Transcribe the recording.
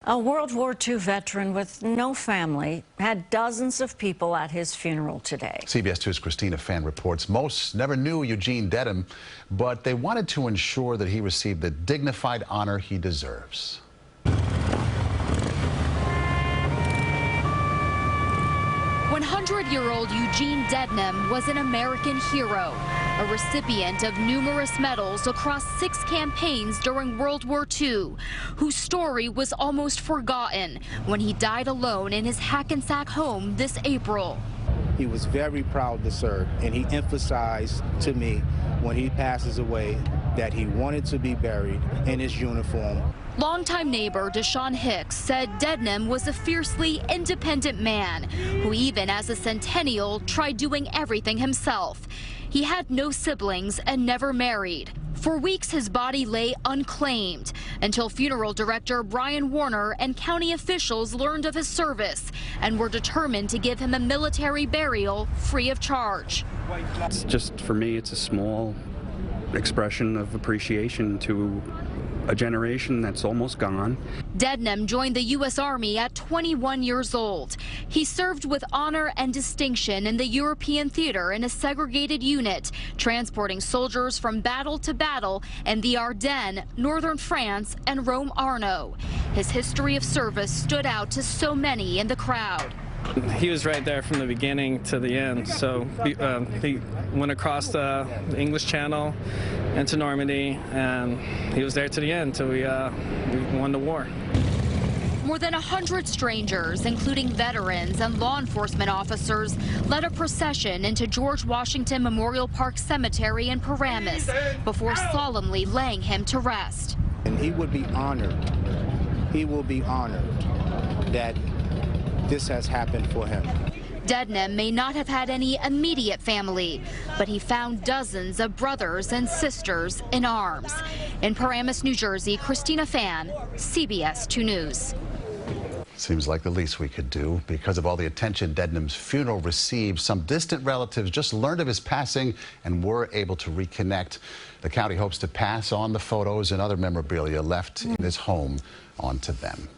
A World War II veteran with no family had dozens of people at his funeral today. CBS 2's Christina reports most never knew Eugene Dednam, but they wanted to ensure that he received the dignified honor he deserves. 100-year-old Eugene Dednam was an American hero, a recipient of numerous medals across 6 campaigns during World War II, whose story was almost forgotten when he died alone in his Hackensack home this April. He was very proud to serve, and he emphasized to me when he passes away that he wanted to be buried in his uniform. Longtime neighbor Deshaun Hicks said Dednam was a fiercely independent man who, even as a centennial, tried doing everything himself. He had no siblings and never married. For weeks, his body lay unclaimed until funeral director Brian Warner and county officials learned of his service and were determined to give him a military burial free of charge. It's just, for me, it's a small expression of appreciation to a generation that's almost gone. Dednam joined the U.S. Army at 21 years old. He served with honor and distinction in the European theater in a segregated unit, transporting soldiers from battle to battle in the Ardennes, northern France, and Rome Arno. His history of service stood out to so many in the crowd. He was right there from the beginning to the end. So he went across the English Channel into Normandy, and he was there to the end till we won the war. More than 100 strangers, including veterans and law enforcement officers, led a procession into George Washington Memorial Park Cemetery in Paramus before solemnly laying him to rest. And he would be honored, he will be honored that this has happened for him. Dednam may not have had any immediate family, but he found dozens of brothers and sisters in arms. In Paramus, New Jersey, Christina, CBS 2 News. Seems like the least we could do. Because of all the attention Dednam's funeral received, some distant relatives just learned of his passing and were able to reconnect. The county hopes to pass on the photos and other memorabilia left in his home onto them.